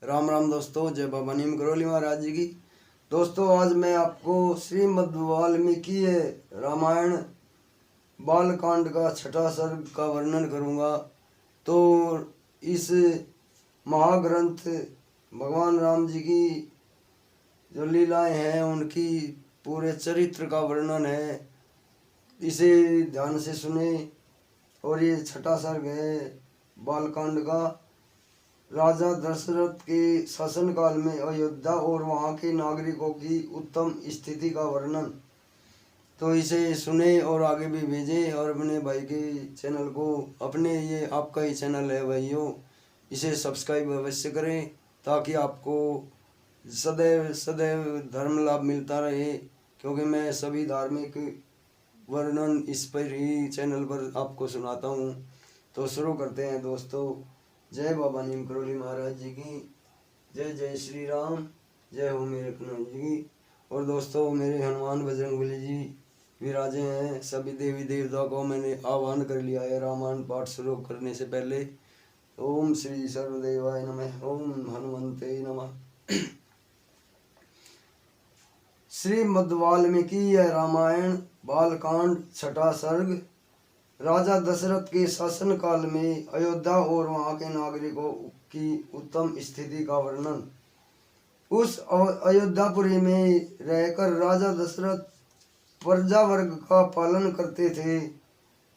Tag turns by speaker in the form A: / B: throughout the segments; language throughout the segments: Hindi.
A: राम राम दोस्तों, जय बाबा नीम करोली महाराज जी की। दोस्तों, आज मैं आपको श्रीमद् वाल्मीकि रामायण बालकांड का छठा सर्ग का वर्णन करूंगा। तो इस महाग्रंथ भगवान राम जी की जो लीलाएं हैं उनकी पूरे चरित्र का वर्णन है। इसे ध्यान से सुने। और ये छठा सर्ग है बालकांड का। राजा दशरथ के शासन काल में अयोध्या और वहाँ के नागरिकों की उत्तम स्थिति का वर्णन। तो इसे सुने और आगे भी भेजें। और अपने भाई के चैनल को, अपने ये आपका ही चैनल है भाइयों, इसे सब्सक्राइब अवश्य करें ताकि आपको सदैव सदैव धर्म लाभ मिलता रहे। क्योंकि मैं सभी धार्मिक वर्णन इस पर ही चैनल पर आपको सुनाता हूँ। तो शुरू करते हैं दोस्तों। जय बाबा नीम करोली महाराज जी की जय। जय श्री राम। जय हो मेरे कन्हैया जी की। और दोस्तों, मेरे हनुमान बजरंगबली जी विराजे हैं। सभी देवी देवता को मैंने आह्वान कर लिया है रामायण पाठ शुरू करने से पहले। ओम श्री सर्वदेवाय नमः। ओम हनुमंते नमः। श्रीमद् वाल्मीकि रामायण बालकांड छठा सर्ग। राजा दशरथ के शासन काल में अयोध्या और वहाँ के नागरिकों की उत्तम स्थिति का वर्णन। उस अयोध्यापुरी में रहकर राजा दशरथ प्रजा वर्ग का पालन करते थे।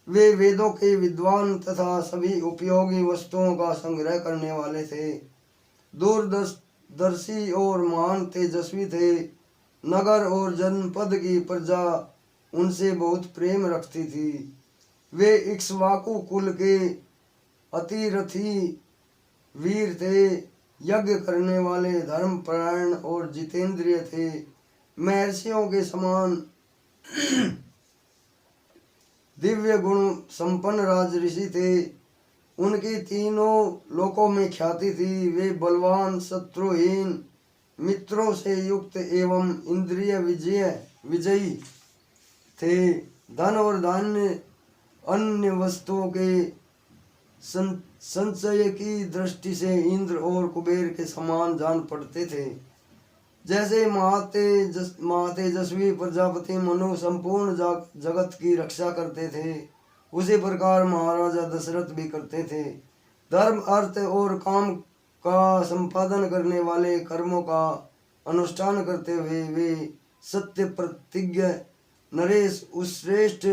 A: वे वेदों के विद्वान तथा सभी उपयोगी वस्तुओं का संग्रह करने वाले थे। दूरदर्शी और महान तेजस्वी थे। नगर और जनपद की प्रजा उनसे बहुत प्रेम रखती थी। वे इक्ष्वाकु कुल के अतिरथी वीर थे। यज्ञ करने वाले, धर्मपरायण और जितेंद्रिय थे। महर्षियों के समान दिव्य गुण संपन्न राज ऋषि थे। उनकी तीनों लोकों में ख्याति थी। वे बलवान, शत्रुहीन, मित्रों से युक्त एवं इंद्रिय विजयी थे। धन और धान्य अन्य वस्तुओं के संचय की दृष्टि से इंद्र और कुबेर के समान जान पड़ते थे। जैसे महातेजस्वी प्रजापति मनु संपूर्ण जगत की रक्षा करते थे, उसी प्रकार महाराजा दशरथ भी करते थे। धर्म, अर्थ और काम का संपादन करने वाले कर्मों का अनुष्ठान करते हुए वे सत्य प्रतिज्ञ नरेश उस श्रेष्ठ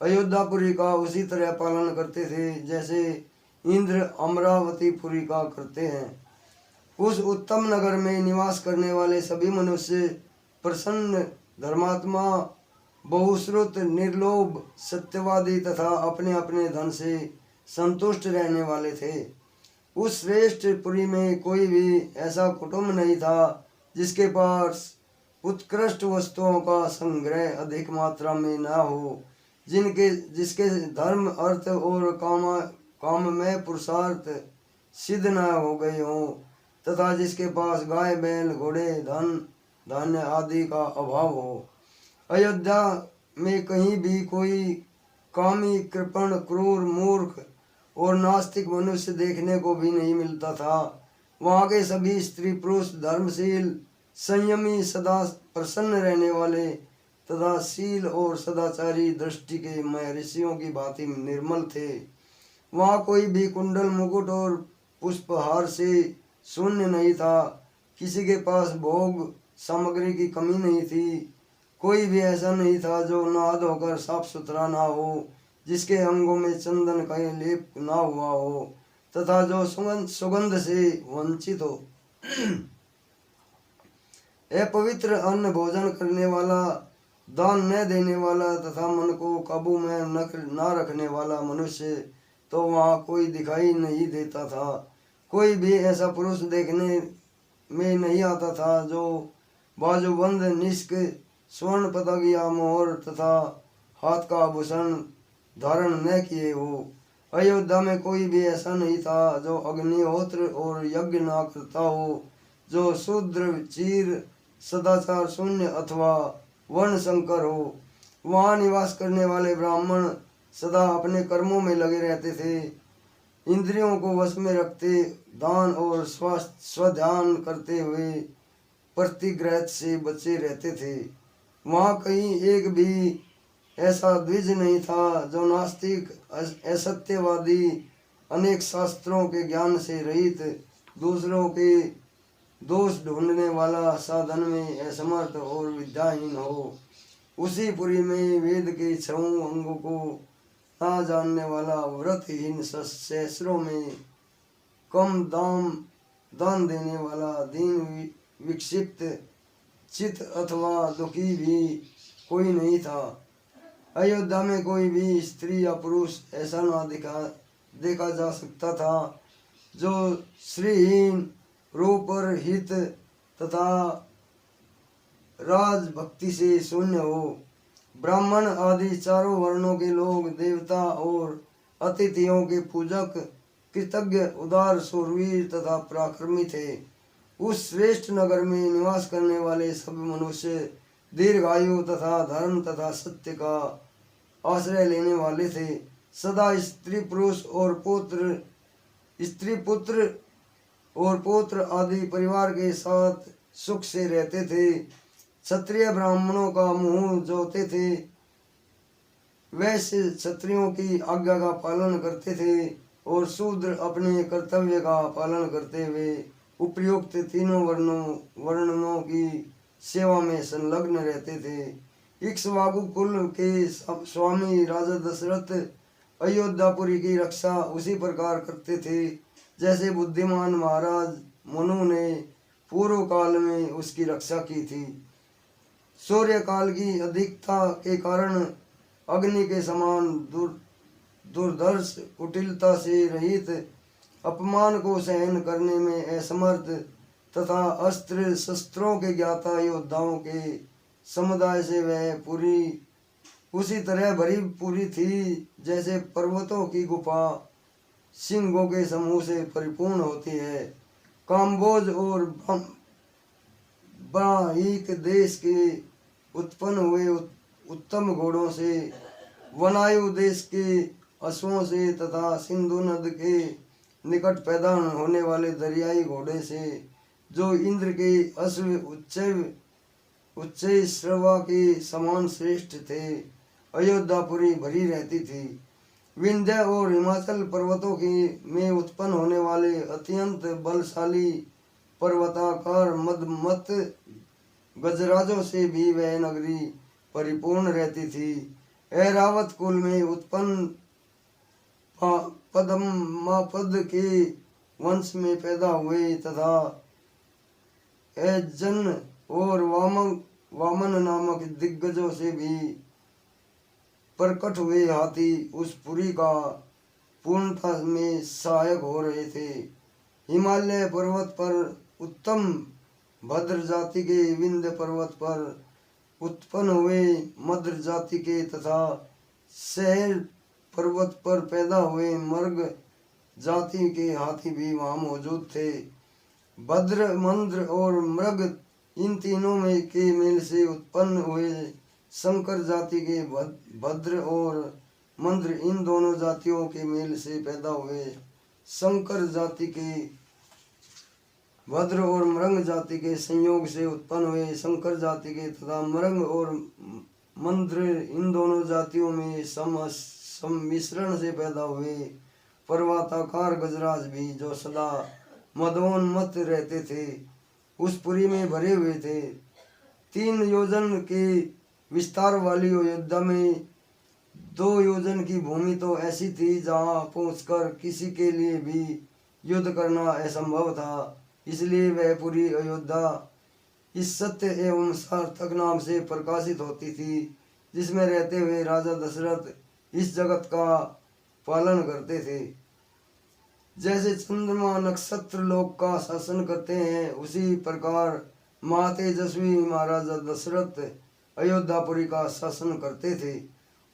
A: अयोध्यापुरी का उसी तरह पालन करते थे जैसे इंद्र अमरावतीपुरी का करते हैं। उस उत्तम नगर में निवास करने वाले सभी मनुष्य प्रसन्न, धर्मात्मा, बहुश्रुत, निर्लोभ, सत्यवादी तथा अपने अपने धन से संतुष्ट रहने वाले थे। उस श्रेष्ठ पुरी में कोई भी ऐसा कुटुंब नहीं था जिसके पास उत्कृष्ट वस्तुओं का संग्रह अधिक मात्रा में न हो, जिसके धर्म, अर्थ और काम में पुरुषार्थ सिद्ध न हो गए हों, तथा जिसके पास गाय, बैल, घोड़े, धन धान्य आदि का अभाव हो। अयोध्या में कहीं भी कोई कामी, कृपण, क्रूर, मूर्ख और नास्तिक मनुष्य देखने को भी नहीं मिलता था। वहाँ के सभी स्त्री पुरुष धर्मशील, संयमी, सदा प्रसन्न रहने वाले तथा शील और सदाचारी दृष्टि के महर्षियों की भांति निर्मल थे। वहाँ कोई भी कुंडल, मुकुट और पुष्पहार से शून्य नहीं था। किसी के पास भोग सामग्री की कमी नहीं थी। कोई भी ऐसा नहीं था जो नहा धोकर साफ सुथरा ना हो, जिसके अंगों में चंदन का लेप ना हुआ हो तथा जो सुगंध से वंचित हो। अपवित्र अन्न भोजन करने वाला, दान न देने वाला तथा मन को काबू में न रखने वाला मनुष्य तो वहाँ कोई दिखाई नहीं देता था। कोई भी ऐसा पुरुष देखने में नहीं आता था जो बाजूबंद, निष्क, स्वर्ण पदक या मोहर तथा हाथ का आभूषण धारण न किए हो। अयोध्या में कोई भी ऐसा नहीं था जो अग्निहोत्र और यज्ञ न करता हो, जो शूद्र, चीर, सदाचार शून्य अथवा वर्ण संकर हो। वहाँ निवास करने वाले ब्राह्मण सदा अपने कर्मों में लगे रहते थे। इंद्रियों को वश में रखते, दान और स्वध्यान करते हुए प्रतिग्रह से बचे रहते थे। वहाँ कहीं एक भी ऐसा द्विज नहीं था जो नास्तिक, असत्यवादी, अनेक शास्त्रों के ज्ञान से रहित, दूसरों के दोष ढूंढने वाला, साधन में असमर्थ और विद्याहीन हो। उसी पुरी में वेद के 6 अंगों को ना जानने वाला, व्रतहीन, सहस्रों में कम दान देने वाला, दीन विक्षिप्त चित अथवा दुखी भी कोई नहीं था। अयोध्या में कोई भी स्त्री या पुरुष ऐसा ना देखा जा सकता था जो श्रीहीन, रूप और हित तथा राजभक्ति से शून्य हो। ब्राह्मण आदि चारों वर्णों के लोग देवता और अतिथियों के पूजक, कृतज्ञ, उदार, शूरवीर तथा पराक्रमी थे। उस श्रेष्ठ नगर में निवास करने वाले सब मनुष्य दीर्घायु तथा धर्म तथा सत्य का आश्रय लेने वाले थे। सदा स्त्री पुत्र और पौत्र आदि परिवार के साथ सुख से रहते थे। क्षत्रिय ब्राह्मणों का मुंह जोते थे, वैश्य क्षत्रियों की आज्ञा का पालन करते थे और शूद्र अपने कर्तव्य का पालन करते हुए उपयुक्त तीनों वर्णों की सेवा में संलग्न रहते थे। इक्ष्वाकु कुल के स्वामी राजा दशरथ अयोध्यापुरी की रक्षा उसी प्रकार करते थे जैसे बुद्धिमान महाराज मनु ने पूर्व काल में उसकी रक्षा की थी। सूर्य काल की अधिकता के कारण अग्नि के समान दुर्धर्ष, कुटिलता से रहित, अपमान को सहन करने में असमर्थ तथा अस्त्र शस्त्रों के ज्ञाता योद्धाओं के समुदाय से वह पूरी उसी तरह भरी पूरी थी जैसे पर्वतों की गुफा सिंहों के समूह से परिपूर्ण होती है। काम्बोज और ब्राह्मीक देश के उत्पन्न हुए उत्तम घोड़ों से, वनायु देश के अश्वों से तथा सिंधु नद के निकट पैदा होने वाले दरियाई घोड़े से, जो इंद्र के अश्व उच्च श्रवा के समान श्रेष्ठ थे, अयोध्यापुरी भरी रहती थी। विंध्य और हिमाचल पर्वतों की में उत्पन्न होने वाले अत्यंत बलशाली पर्वताकार मदमत गजराजों से भी वह नगरी परिपूर्ण रहती थी। ऐरावत कुल में उत्पन्न पद्मापद के वंश में पैदा हुए तथा ऐजन और वामन नामक दिग्गजों से भी प्रकट हुए हाथी उस पुरी का पूर्णता में सहायक हो रहे थे। हिमालय पर्वत पर उत्तम भद्र जाति के, विंध्य पर्वत पर उत्पन्न हुए मद्र जाति के तथा शहर पर्वत पर पैदा हुए मर्ग जाति के हाथी भी वहाँ मौजूद थे। भद्र, मंद्र और मृग इन तीनों में के मेल से उत्पन्न हुए शंकर जाति के भद्र और मंद्र इन दोनों जातियों के मेल से पैदा हुए शंकर जाति के भद्र और मृंग जाति के संयोग से उत्पन्न हुए शंकर जाति के तथा मृंग और मंद्र इन दोनों जातियों में सम्मिश्रण से पैदा हुए पर्वताकार गजराज भी, जो सदा मदोन्मत्त रहते थे, उस पुरी में भरे हुए थे। 3 योजन के विस्तार वाली अयोध्या में 2 योजन की भूमि तो ऐसी थी जहाँ पहुंचकर किसी के लिए भी युद्ध करना असंभव था। इसलिए वह पूरी अयोध्या इस सत्य एवं सार्थक नाम से प्रकाशित होती थी, जिसमें रहते हुए राजा दशरथ इस जगत का पालन करते थे। जैसे चंद्रमा नक्षत्र लोक का शासन करते हैं, उसी प्रकार महातेजस्वी महाराजा दशरथ अयोध्यापुरी का शासन करते थे।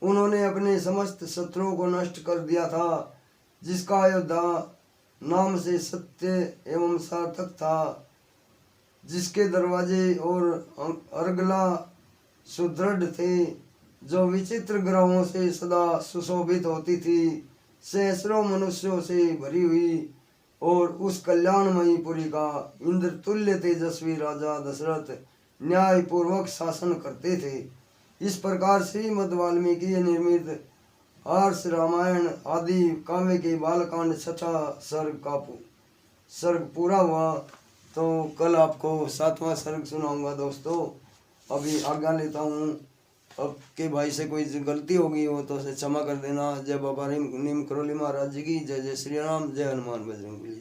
A: उन्होंने अपने समस्त शत्रुओं को नष्ट कर दिया था, जिसका अयोध्या नाम से सत्य एवं सार्थक था, जिसके दरवाजे और अर्गला सुदृढ़ थे, जो विचित्र ग्रहों से सदा सुशोभित होती थी। सहस्रों मनुष्यों से भरी हुई और उस कल्याणमयी पुरी का इंद्र तुल्य तेजस्वी राजा दशरथ न्याय पूर्वक शासन करते थे। इस प्रकार श्रीमद् वाल्मीकि निर्मित आर्ष रामायण आदि काव्य के बालकांड छठा सर्ग पूरा हुआ। तो कल आपको 7वां सर्ग सुनाऊंगा दोस्तों। अभी आज्ञा लेता हूँ। अब के भाई से कोई गलती होगी हो तो उसे क्षमा कर देना। जय बाबा नीम करोली महाराज जी की जय। जय श्री राम। जय हनुमान बजरंग बली।